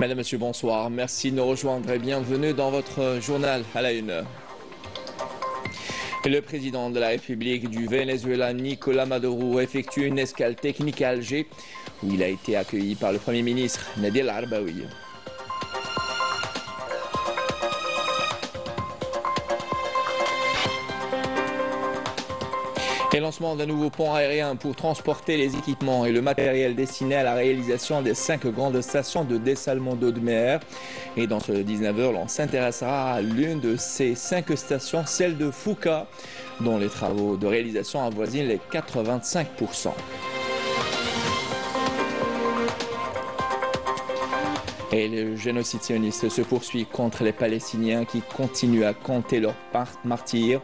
Madame, Monsieur, bonsoir. Merci de nous rejoindre et bienvenue dans votre journal à la une. Le président de la République du Venezuela, Nicolás Maduro, effectue une escale technique à Alger où il a été accueilli par le Premier ministre Nadir Arbaoui. Et lancement d'un nouveau pont aérien pour transporter les équipements et le matériel destinés à la réalisation des 5 grandes stations de dessalement d'eau de mer. Et dans ce 19h, on s'intéressera à l'une de ces 5 stations, celle de Fouca, dont les travaux de réalisation avoisinent les 85%. Et le génocide sioniste se poursuit contre les Palestiniens qui continuent à compter leurs martyrs.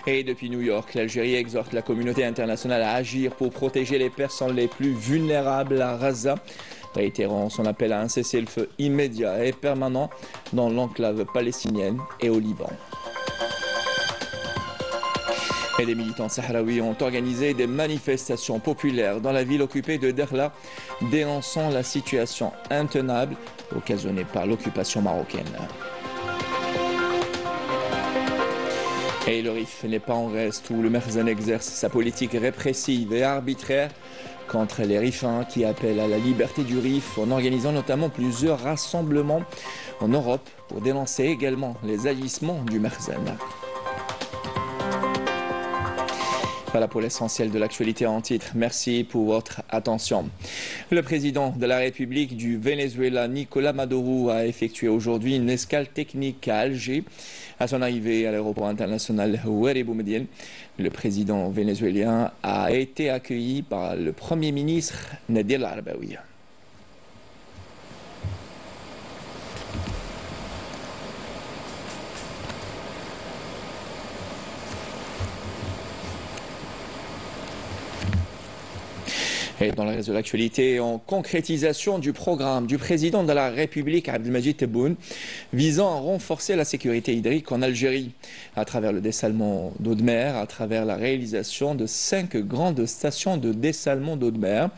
Et depuis New York, l'Algérie exhorte la communauté internationale à agir pour protéger les personnes les plus vulnérables à Gaza, réitérant son appel à un cessez-le-feu immédiat et permanent dans l'enclave palestinienne et au Liban. Et des militants sahraouis ont organisé des manifestations populaires dans la ville occupée de Dakhla, dénonçant la situation intenable occasionnée par l'occupation marocaine. Et le Rif n'est pas en reste où le Merzen exerce sa politique répressive et arbitraire contre les Rifins qui appellent à la liberté du Rif en organisant notamment plusieurs rassemblements en Europe pour dénoncer également les agissements du Merzen. Voilà pour l'essentiel de l'actualité en titre. Merci pour votre attention. Le président de la République du Venezuela, Nicolás Maduro, a effectué aujourd'hui une escale technique à Alger. À son arrivée à l'aéroport international Houari Boumediene, le président vénézuélien a été accueilli par le Premier ministre Nadir Arbaoui. Et dans le reste de l'actualité, en concrétisation du programme du président de la République, Abdelmadjid Tebboune, visant à renforcer la sécurité hydrique en Algérie, à travers le dessalement d'eau de mer, à travers la réalisation de 5 grandes stations de dessalement d'eau de mer.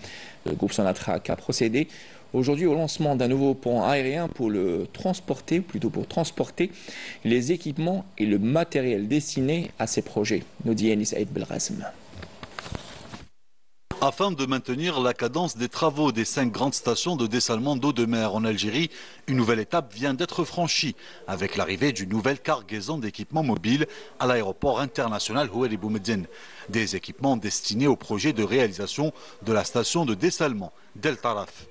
Le groupe Sonatrach a procédé aujourd'hui au lancement d'un nouveau pont aérien pour transporter les équipements et le matériel destinés à ces projets. Nous dit Enis Aïd Belrasm. Afin de maintenir la cadence des travaux des 5 grandes stations de dessalement d'eau de mer en Algérie, une nouvelle étape vient d'être franchie avec l'arrivée d'une nouvelle cargaison d'équipements mobiles à l'aéroport international Houari Boumediene. Des équipements destinés au projet de réalisation de la station de dessalement d'El Taraf.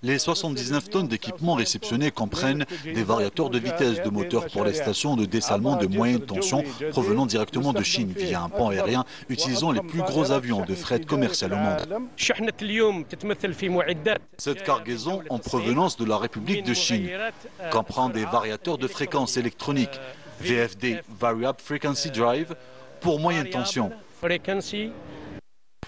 Les 79 tonnes d'équipements réceptionnés comprennent des variateurs de vitesse de moteur pour les stations de dessalement de moyenne tension provenant directement de Chine via un pont aérien utilisant les plus gros avions de fret commercial au monde. Cette cargaison en provenance de la République de Chine comprend des variateurs de fréquence électronique VFD Variable Frequency Drive pour moyenne tension.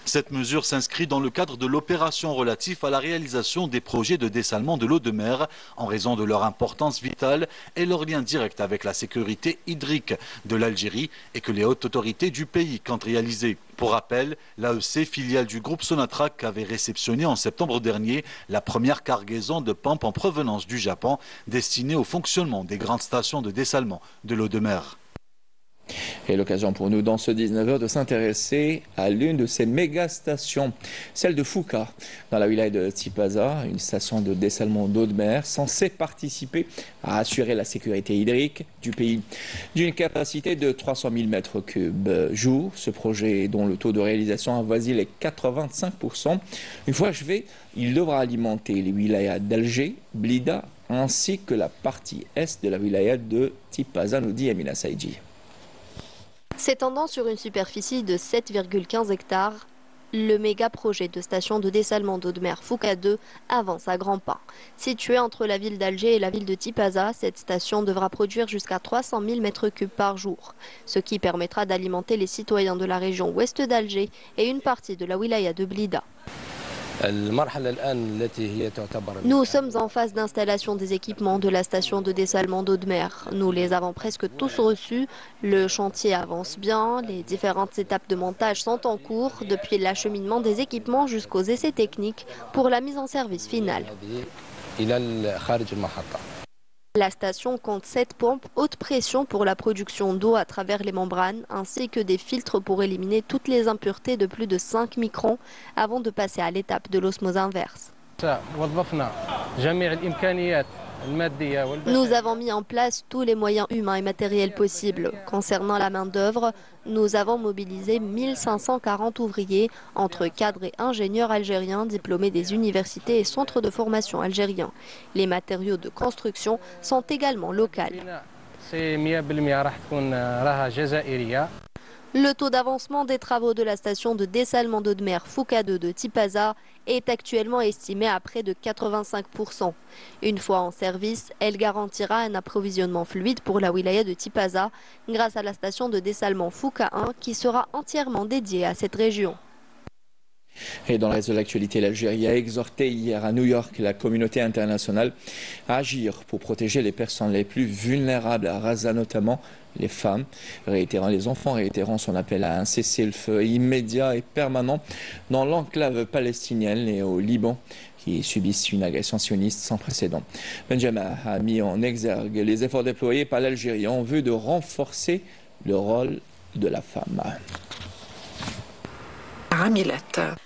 Cette mesure s'inscrit dans le cadre de l'opération relative à la réalisation des projets de dessalement de l'eau de mer en raison de leur importance vitale et leur lien direct avec la sécurité hydrique de l'Algérie et que les hautes autorités du pays comptent réaliser. Pour rappel, l'AEC, filiale du groupe Sonatrach, avait réceptionné en septembre dernier la première cargaison de pompes en provenance du Japon destinée au fonctionnement des grandes stations de dessalement de l'eau de mer. Et l'occasion pour nous dans ce 19h de s'intéresser à l'une de ces méga stations, celle de Fouca, dans la wilaya de Tipaza, une station de dessalement d'eau de mer censée participer à assurer la sécurité hydrique du pays. D'une capacité de 300 000 m3 jour, ce projet dont le taux de réalisation avoisine les 85%, une fois achevé, il devra alimenter les wilayas d'Alger, Blida, ainsi que la partie est de la wilaya de Tipaza, nous dit Amina Saïdji. S'étendant sur une superficie de 7,15 hectares, le méga projet de station de dessalement d'eau de mer Fouca 2 avance à grands pas. Située entre la ville d'Alger et la ville de Tipaza, cette station devra produire jusqu'à 300 000 m3 par jour, ce qui permettra d'alimenter les citoyens de la région ouest d'Alger et une partie de la wilaya de Blida. Nous sommes en phase d'installation des équipements de la station de dessalement d'eau de mer. Nous les avons presque tous reçus. Le chantier avance bien. Les différentes étapes de montage sont en cours, depuis l'acheminement des équipements jusqu'aux essais techniques pour la mise en service finale. La station compte 7 pompes haute pression pour la production d'eau à travers les membranes, ainsi que des filtres pour éliminer toutes les impuretés de plus de 5 microns avant de passer à l'étape de l'osmose inverse. Nous avons mis en place tous les moyens humains et matériels possibles. Concernant la main-d'œuvre, nous avons mobilisé 1540 ouvriers, entre cadres et ingénieurs algériens diplômés des universités et centres de formation algériens. Les matériaux de construction sont également locaux. Le taux d'avancement des travaux de la station de dessalement d'eau de mer Fouka 2 de Tipaza est actuellement estimé à près de 85%. Une fois en service, elle garantira un approvisionnement fluide pour la wilaya de Tipaza grâce à la station de dessalement Fouka 1 qui sera entièrement dédiée à cette région. Et dans le reste de l'actualité, l'Algérie a exhorté hier à New York la communauté internationale à agir pour protéger les personnes les plus vulnérables à Gaza, notamment les femmes, les enfants réitérant son appel à un cessez-le-feu immédiat et permanent dans l'enclave palestinienne et au Liban qui subissent une agression sioniste sans précédent. Benjamin a mis en exergue les efforts déployés par l'Algérie en vue de renforcer le rôle de la femme.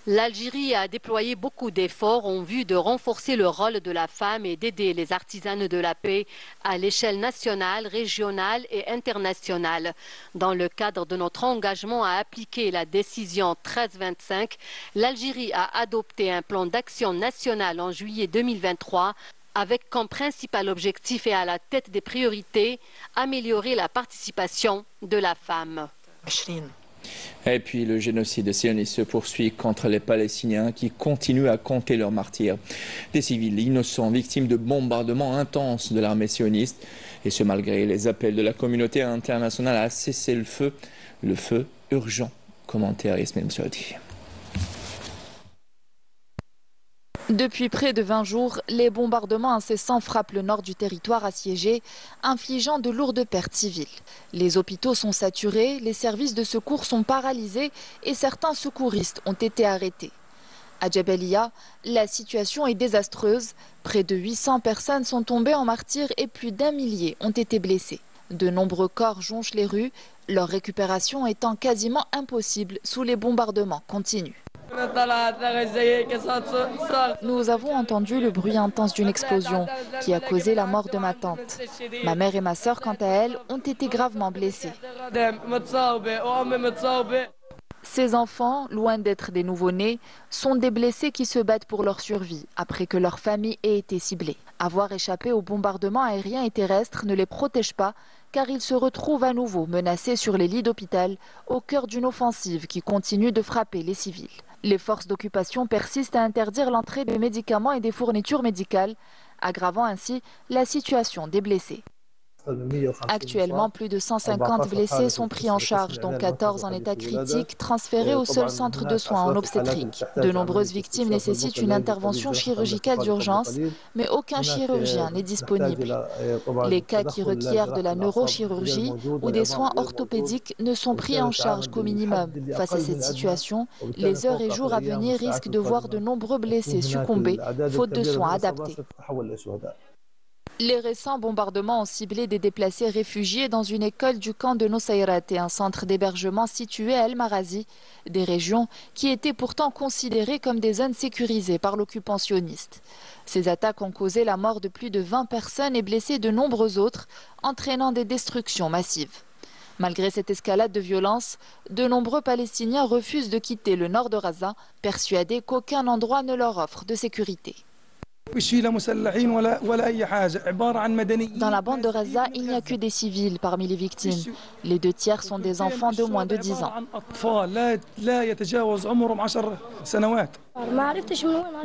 L'Algérie a déployé beaucoup d'efforts en vue de renforcer le rôle de la femme et d'aider les artisanes de la paix à l'échelle nationale, régionale et internationale. Dans le cadre de notre engagement à appliquer la décision 1325, l'Algérie a adopté un plan d'action national en juillet 2023 avec comme principal objectif et à la tête des priorités, améliorer la participation de la femme. Et puis le génocide sioniste se poursuit contre les Palestiniens qui continuent à compter leurs martyrs. Des civils innocents victimes de bombardements intenses de l'armée sioniste. Et ce malgré les appels de la communauté internationale à cesser le feu urgent. Commentaire Yasmine Moussouadi. Depuis près de 20 jours, les bombardements incessants frappent le nord du territoire assiégé, infligeant de lourdes pertes civiles. Les hôpitaux sont saturés, les services de secours sont paralysés et certains secouristes ont été arrêtés. À Djabalia, la situation est désastreuse. Près de 800 personnes sont tombées en martyrs et plus d'1 millier ont été blessés. De nombreux corps jonchent les rues, leur récupération étant quasiment impossible sous les bombardements continus. Nous avons entendu le bruit intense d'une explosion qui a causé la mort de ma tante. Ma mère et ma sœur, quant à elles, ont été gravement blessées. Ces enfants, loin d'être des nouveau-nés, sont des blessés qui se battent pour leur survie après que leur famille ait été ciblée. Avoir échappé aux bombardements aériens et terrestres ne les protège pas car ils se retrouvent à nouveau menacés sur les lits d'hôpital au cœur d'une offensive qui continue de frapper les civils. Les forces d'occupation persistent à interdire l'entrée des médicaments et des fournitures médicales, aggravant ainsi la situation des blessés. Actuellement, plus de 150 blessés sont pris en charge, dont 14 en état critique, transférés au seul centre de soins en obstétrique. De nombreuses victimes nécessitent une intervention chirurgicale d'urgence, mais aucun chirurgien n'est disponible. Les cas qui requièrent de la neurochirurgie ou des soins orthopédiques ne sont pris en charge qu'au minimum. Face à cette situation, les heures et jours à venir risquent de voir de nombreux blessés succomber, faute de soins adaptés. Les récents bombardements ont ciblé des déplacés réfugiés dans une école du camp de Nusayrat et un centre d'hébergement situé à El Marazi, des régions qui étaient pourtant considérées comme des zones sécurisées par l'occupant sioniste. Ces attaques ont causé la mort de plus de 20 personnes et blessé de nombreux autres, entraînant des destructions massives. Malgré cette escalade de violence, de nombreux Palestiniens refusent de quitter le nord de Gaza, persuadés qu'aucun endroit ne leur offre de sécurité. Dans la bande de Gaza, il n'y a que des civils parmi les victimes. Les 2 tiers sont des enfants de moins de 10 ans.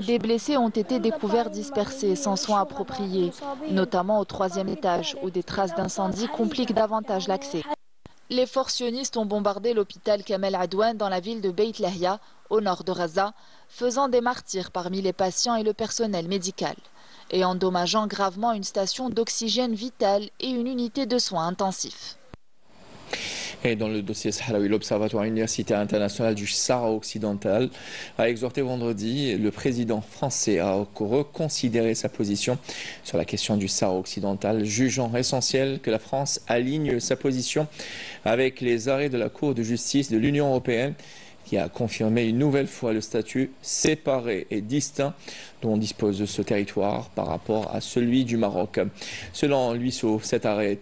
Des blessés ont été découverts dispersés sans soins appropriés, notamment au 3e étage, où des traces d'incendie compliquent davantage l'accès. Les forces sionistes ont bombardé l'hôpital Kamel Adwan dans la ville de Beit Lahia, au nord de Gaza, faisant des martyrs parmi les patients et le personnel médical, et endommageant gravement une station d'oxygène vital et une unité de soins intensifs. Et dans le dossier sahraoui, l'Observatoire universitaire international du Sahara occidental a exhorté vendredi le président français à reconsidérer sa position sur la question du Sahara occidental, jugeant essentiel que la France aligne sa position avec les arrêts de la Cour de justice de l'Union européenne, qui a confirmé une nouvelle fois le statut séparé et distinct dont dispose ce territoire par rapport à celui du Maroc. Selon l'UISO, cet arrêt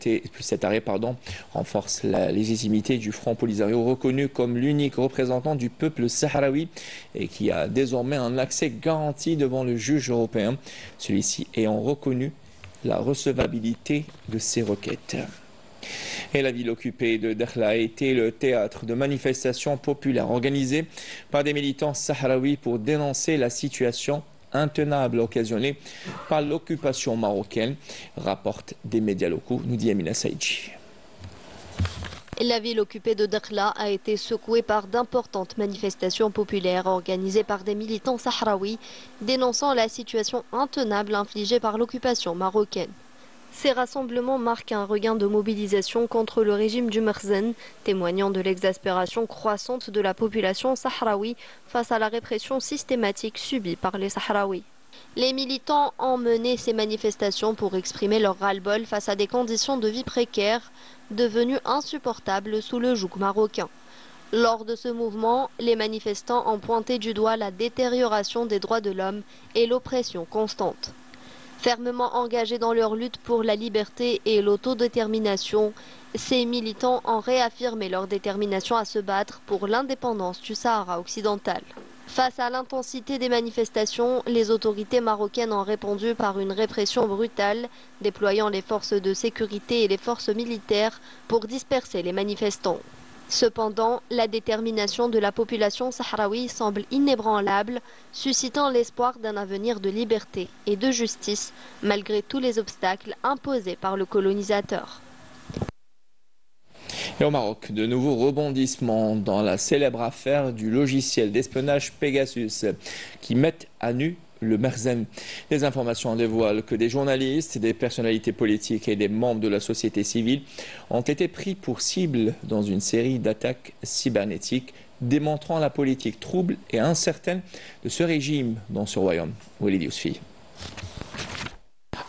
renforce la légitimité du Front Polisario, reconnu comme l'unique représentant du peuple sahraoui et qui a désormais un accès garanti devant le juge européen, celui-ci ayant reconnu la recevabilité de ses requêtes. Et la ville occupée de Dakhla a été le théâtre de manifestations populaires organisées par des militants sahraouis pour dénoncer la situation intenable occasionnée par l'occupation marocaine, rapportent des médias locaux, nous dit Amina Saïdji. La ville occupée de Dakhla a été secouée par d'importantes manifestations populaires organisées par des militants sahraouis dénonçant la situation intenable infligée par l'occupation marocaine. Ces rassemblements marquent un regain de mobilisation contre le régime du Merzenne, témoignant de l'exaspération croissante de la population sahraoui face à la répression systématique subie par les Sahraouis. Les militants ont mené ces manifestations pour exprimer leur ras-le-bol face à des conditions de vie précaires devenues insupportables sous le joug marocain. Lors de ce mouvement, les manifestants ont pointé du doigt la détérioration des droits de l'homme et l'oppression constante. Fermement engagés dans leur lutte pour la liberté et l'autodétermination, ces militants ont réaffirmé leur détermination à se battre pour l'indépendance du Sahara occidental. Face à l'intensité des manifestations, les autorités marocaines ont répondu par une répression brutale, déployant les forces de sécurité et les forces militaires pour disperser les manifestants. Cependant, la détermination de la population sahraoui semble inébranlable, suscitant l'espoir d'un avenir de liberté et de justice, malgré tous les obstacles imposés par le colonisateur. Et au Maroc, de nouveaux rebondissements dans la célèbre affaire du logiciel d'espionnage Pegasus, qui met à nu le Merzenne. Les informations dévoilent que des journalistes, des personnalités politiques et des membres de la société civile ont été pris pour cible dans une série d'attaques cybernétiques démontrant la politique trouble et incertaine de ce régime dans ce royaume. Walid Yousfi.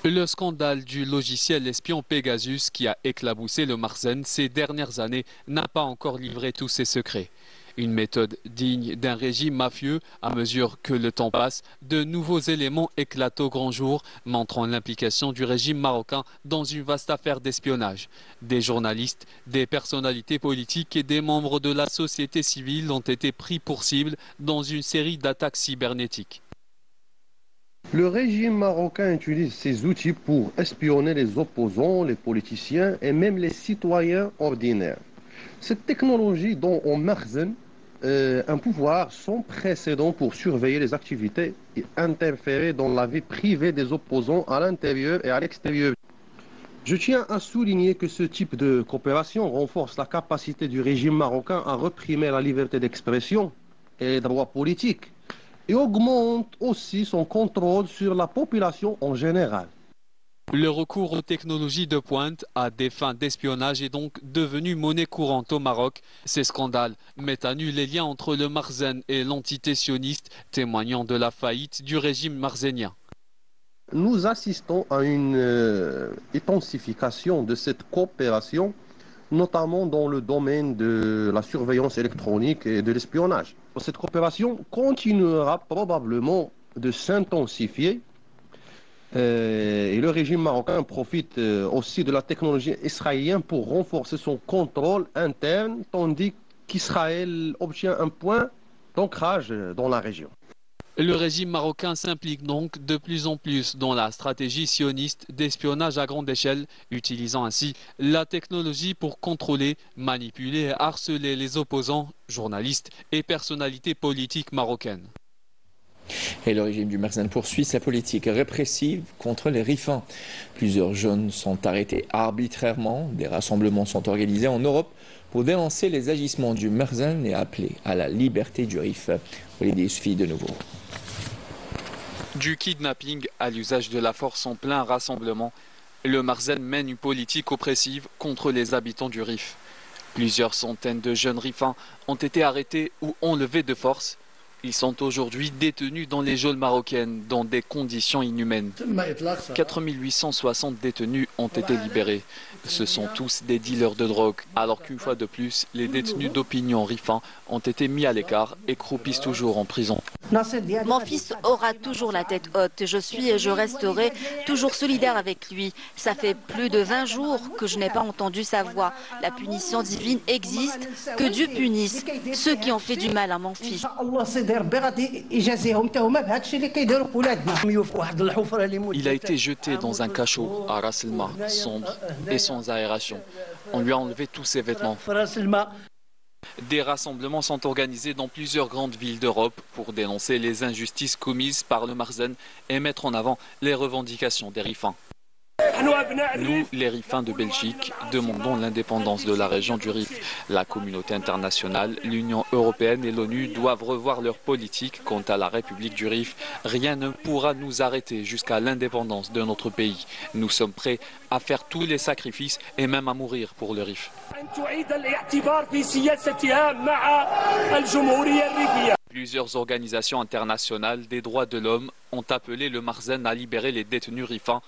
Le scandale du logiciel espion Pegasus qui a éclaboussé le Merzenne ces dernières années n'a pas encore livré tous ses secrets. Une méthode digne d'un régime mafieux. À mesure que le temps passe, de nouveaux éléments éclatent au grand jour, montrant l'implication du régime marocain dans une vaste affaire d'espionnage. Des journalistes, des personnalités politiques et des membres de la société civile ont été pris pour cible dans une série d'attaques cybernétiques. Le régime marocain utilise ces outils pour espionner les opposants, les politiciens et même les citoyens ordinaires. Cette technologie dont on Merzenne un pouvoir sans précédent pour surveiller les activités et interférer dans la vie privée des opposants à l'intérieur et à l'extérieur. Je tiens à souligner que ce type de coopération renforce la capacité du régime marocain à réprimer la liberté d'expression et les droits politiques et augmente aussi son contrôle sur la population en général. Le recours aux technologies de pointe à des fins d'espionnage est donc devenu monnaie courante au Maroc. Ces scandales mettent à nu les liens entre le Merzenne et l'entité sioniste, témoignant de la faillite du régime merzénien. Nous assistons à une intensification de cette coopération, notamment dans le domaine de la surveillance électronique et de l'espionnage. Cette coopération continuera probablement de s'intensifier. Et le régime marocain profite aussi de la technologie israélienne pour renforcer son contrôle interne, tandis qu'Israël obtient un point d'ancrage dans la région. Le régime marocain s'implique donc de plus en plus dans la stratégie sioniste d'espionnage à grande échelle, utilisant ainsi la technologie pour contrôler, manipuler et harceler les opposants, journalistes et personnalités politiques marocaines. Et le régime du Merzenne poursuit sa politique répressive contre les rifins. Plusieurs jeunes sont arrêtés arbitrairement. Des rassemblements sont organisés en Europe pour dénoncer les agissements du Merzenne et appeler à la liberté du RIF. Walid Yousfi de nouveau. Du kidnapping à l'usage de la force en plein rassemblement, le Merzenne mène une politique oppressive contre les habitants du RIF. Plusieurs centaines de jeunes rifins ont été arrêtés ou enlevés de force. Ils sont aujourd'hui détenus dans les geôles marocaines dans des conditions inhumaines. 4860 détenus ont été libérés. Ce sont tous des dealers de drogue, alors qu'une fois de plus, les détenus d'opinion rifins ont été mis à l'écart et croupissent toujours en prison. Mon fils aura toujours la tête haute. Je suis et je resterai toujours solidaire avec lui. Ça fait plus de 20 jours que je n'ai pas entendu sa voix. La punition divine existe, que Dieu punisse ceux qui ont fait du mal à mon fils. Il a été jeté dans un cachot à Ras El-Ma, sombre et sans aération. On lui a enlevé tous ses vêtements. Des rassemblements sont organisés dans plusieurs grandes villes d'Europe pour dénoncer les injustices commises par le Marzen et mettre en avant les revendications des rifins. Nous, les rifins de Belgique, demandons l'indépendance de la région du Rif. La communauté internationale, l'Union européenne et l'ONU doivent revoir leur politique quant à la République du Rif. Rien ne pourra nous arrêter jusqu'à l'indépendance de notre pays. Nous sommes prêts à faire tous les sacrifices et même à mourir pour le Rif. Plusieurs organisations internationales des droits de l'homme ont appelé le Marzen à libérer les détenus rifins.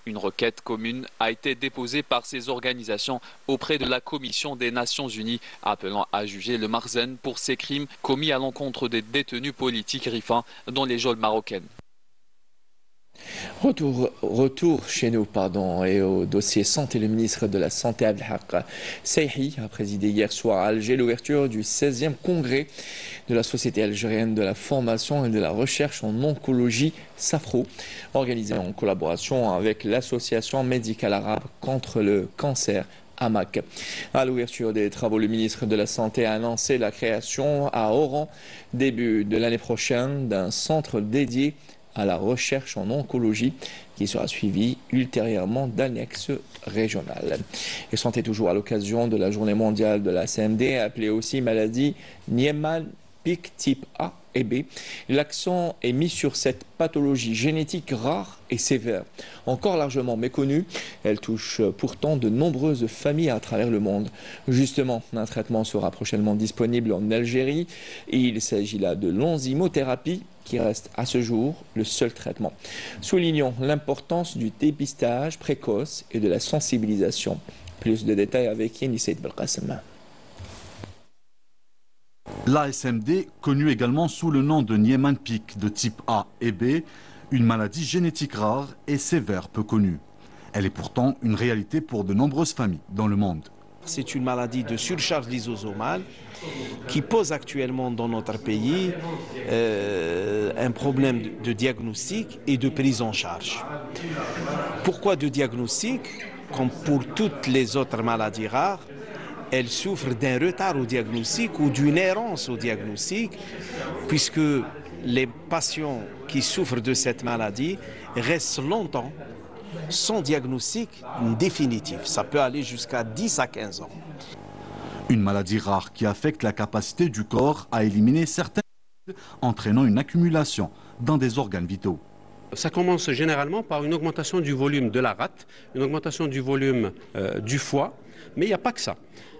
Une requête commune a été déposée par ces organisations auprès de la Commission des Nations Unies, appelant à juger le Marzen pour ses crimes commis à l'encontre des détenus politiques rifins dans les geôles marocaines. Retour chez nous, et au dossier santé. Le ministre de la Santé, Abdelhak Seihi, a présidé hier soir à Alger l'ouverture du 16e congrès de la Société algérienne de la formation et de la recherche en oncologie, SAFRO, organisé en collaboration avec l'Association médicale arabe contre le cancer, AMAC. À l'ouverture des travaux, le ministre de la Santé a annoncé la création à Oran, début de l'année prochaine, d'un centre dédié à la recherche en oncologie qui sera suivi ultérieurement d'annexes régionales. Et santé toujours à l'occasion de la journée mondiale de la CMD, appelée aussi maladie Niemann-Pick type A et B. L'accent est mis sur cette pathologie génétique rare et sévère. Encore largement méconnue, elle touche pourtant de nombreuses familles à travers le monde. Justement, un traitement sera prochainement disponible en Algérie et il s'agit là de l'enzymothérapie qui reste à ce jour le seul traitement. Soulignons l'importance du dépistage précoce et de la sensibilisation. Plus de détails avec Yenny Saïd Belkacem. L'ASMD, connue également sous le nom de Niemann-Pick de type A et B, une maladie génétique rare et sévère peu connue. Elle est pourtant une réalité pour de nombreuses familles dans le monde. C'est une maladie de surcharge lysosomale qui pose actuellement dans notre pays un problème de diagnostic et de prise en charge. Pourquoi de diagnostic? Comme pour toutes les autres maladies rares, elle souffre d'un retard au diagnostic ou d'une errance au diagnostic, puisque les patients qui souffrent de cette maladie restent longtemps sans diagnostic définitif. Ça peut aller jusqu'à 10 à 15 ans. Une maladie rare qui affecte la capacité du corps à éliminer certains acides, entraînant une accumulation dans des organes vitaux. Ça commence généralement par une augmentation du volume de la rate, une augmentation du volume du foie, mais il n'y a pas que ça.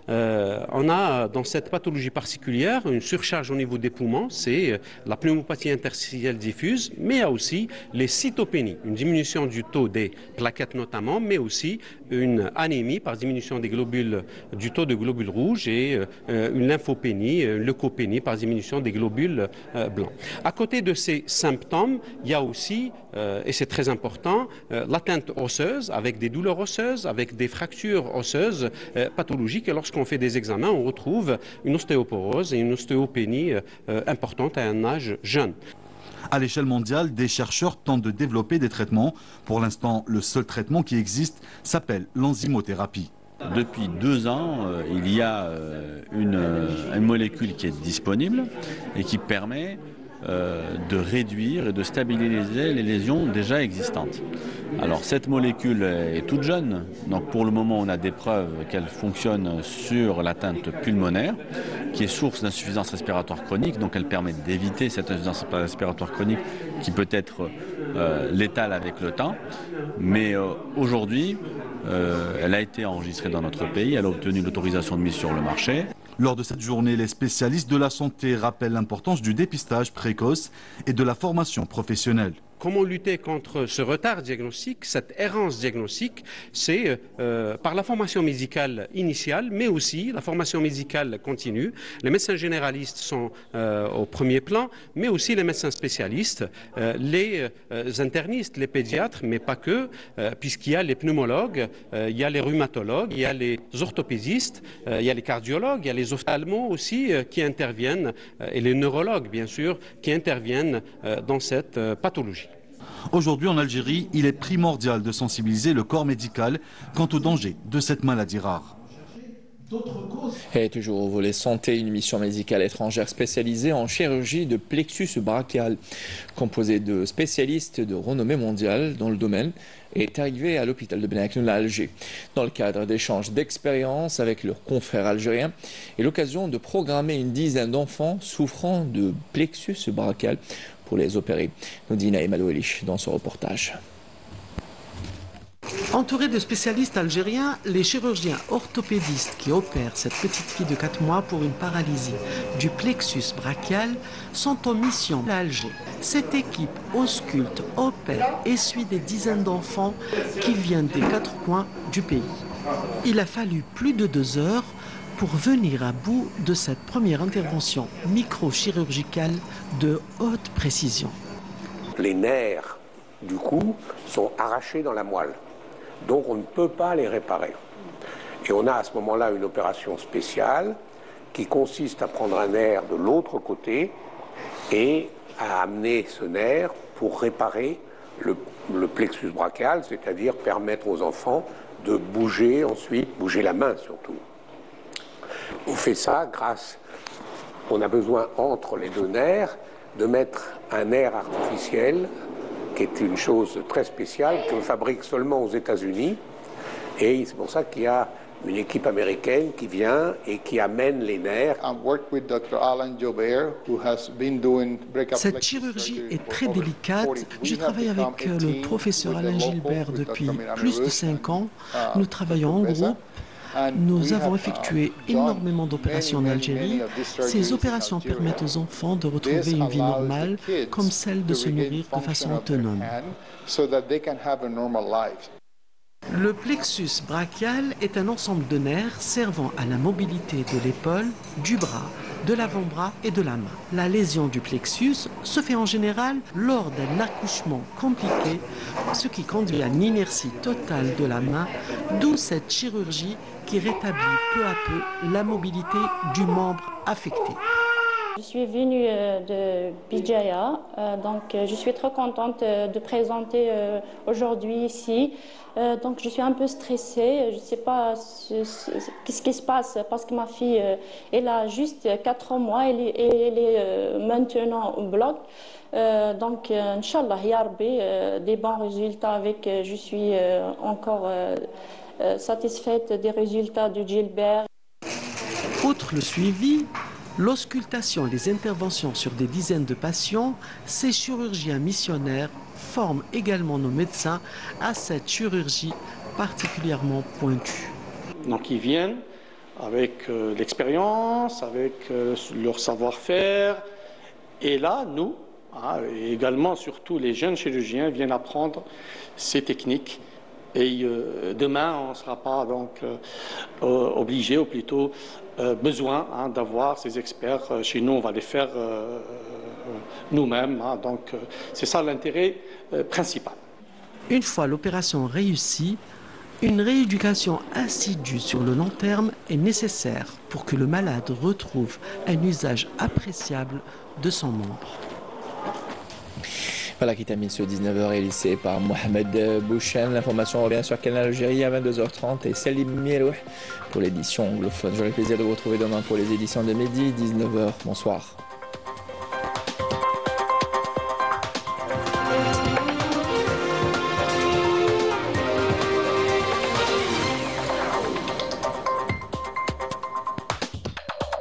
On a dans cette pathologie particulière une surcharge au niveau des poumons, c'est la pneumopathie interstitielle diffuse, mais il y a aussi les cytopénies, une diminution du taux des plaquettes notamment, mais aussi une anémie par diminution des globules, du taux de globules rouges et une lymphopénie, une leucopénie par diminution des globules blancs. À côté de ces symptômes, il y a aussi, et c'est très important, l'atteinte osseuse avec des douleurs osseuses, avec des fractures osseuses pathologiques. Et lorsqu'on fait des examens, on retrouve une ostéoporose et une ostéopénie importante à un âge jeune. À l'échelle mondiale, des chercheurs tentent de développer des traitements. Pour l'instant, le seul traitement qui existe s'appelle l'enzymothérapie. Depuis 2 ans, il y a une molécule qui est disponible et qui permet de réduire et de stabiliser les lésions déjà existantes. Alors cette molécule est toute jeune, donc pour le moment on a des preuves qu'elle fonctionne sur l'atteinte pulmonaire, qui est source d'insuffisance respiratoire chronique, donc elle permet d'éviter cette insuffisance respiratoire chronique qui peut être létale avec le temps. Mais aujourd'hui, Elle a été enregistrée dans notre pays, elle a obtenu l'autorisation de mise sur le marché. Lors de cette journée, les spécialistes de la santé rappellent l'importance du dépistage précoce et de la formation professionnelle. Comment lutter contre ce retard diagnostique, cette errance diagnostique? C'est par la formation médicale initiale, mais aussi la formation médicale continue. Les médecins généralistes sont au premier plan, mais aussi les médecins spécialistes, les internistes, les pédiatres, mais pas que, puisqu'il y a les pneumologues, il y a les rhumatologues, il y a les orthopédistes, il y a les cardiologues, il y a les ophtalmos aussi qui interviennent, et les neurologues, bien sûr, qui interviennent dans cette pathologie. Aujourd'hui en Algérie, il est primordial de sensibiliser le corps médical quant au danger de cette maladie rare. Et toujours au volet santé, une mission médicale étrangère spécialisée en chirurgie de plexus brachial, composée de spécialistes de renommée mondiale dans le domaine, est arrivée à l'hôpital de Benaknoul à Alger. Dans le cadre d'échanges d'expériences avec leurs confrères algériens et l'occasion de programmer une dizaine d'enfants souffrant de plexus brachial pour les opérer. Nous dit Naïm Alouelich dans ce reportage. Entourés de spécialistes algériens, les chirurgiens orthopédistes qui opèrent cette petite fille de 4 mois pour une paralysie du plexus brachial sont en mission à Alger. Cette équipe ausculte, opère et suit des dizaines d'enfants qui viennent des 4 coins du pays. Il a fallu plus de 2 heures pour venir à bout de cette première intervention microchirurgicale de haute précision. Les nerfs du cou sont arrachés dans la moelle. Donc on ne peut pas les réparer. Et on a à ce moment-là une opération spéciale qui consiste à prendre un nerf de l'autre côté et à amener ce nerf pour réparer le plexus brachial, c'est-à-dire permettre aux enfants de bouger ensuite, bouger la main surtout. On fait ça grâce, on a besoin entre les 2 nerfs de mettre un nerf artificiel qui est une chose très spéciale qu'on fabrique seulement aux États-Unis. Et c'est pour ça qu'il y a une équipe américaine qui vient et qui amène les nerfs. Cette chirurgie est très délicate. Je travaille avec le professeur Alain Gilbert depuis plus de 5 ans. Nous travaillons en groupe. Nous avons effectué énormément d'opérations en Algérie. Ces opérations permettent aux enfants de retrouver une vie normale, comme celle de se nourrir de façon autonome. Le plexus brachial est un ensemble de nerfs servant à la mobilité de l'épaule, du bras, de l'avant-bras et de la main. La lésion du plexus se fait en général lors d'un accouchement compliqué, ce qui conduit à une inertie totale de la main, d'où cette chirurgie qui rétablit peu à peu la mobilité du membre affecté. Je suis venue de Bijaya, donc je suis très contente de présenter aujourd'hui ici. Donc je suis un peu stressée, je ne sais pas qu'est-ce qui se passe parce que ma fille, elle a juste 4 mois, elle est maintenant au bloc. Donc Inch'Allah, Ya Rabbi, des bons résultats avec, je suis encore satisfaite des résultats de Gilbert. Outre le suivi, l'auscultation et les interventions sur des dizaines de patients, ces chirurgiens missionnaires forment également nos médecins à cette chirurgie particulièrement pointue. Donc ils viennent avec l'expérience, avec leur savoir-faire. Et là, nous, et également surtout les jeunes chirurgiens, viennent apprendre ces techniques. Et demain, on ne sera pas donc obligé, ou plutôt besoin d'avoir ces experts chez nous. On va les faire nous-mêmes. Donc c'est ça l'intérêt principal. Une fois l'opération réussie, une rééducation assidue sur le long terme est nécessaire pour que le malade retrouve un usage appréciable de son membre. Voilà qui termine ce 19h élicé par Mohamed Bouchen. L'information revient sur Canal Algérie à 22h30 et Salim Mirouh pour l'édition anglophone. J'aurai le plaisir de vous retrouver demain pour les éditions de midi, 19h. Bonsoir.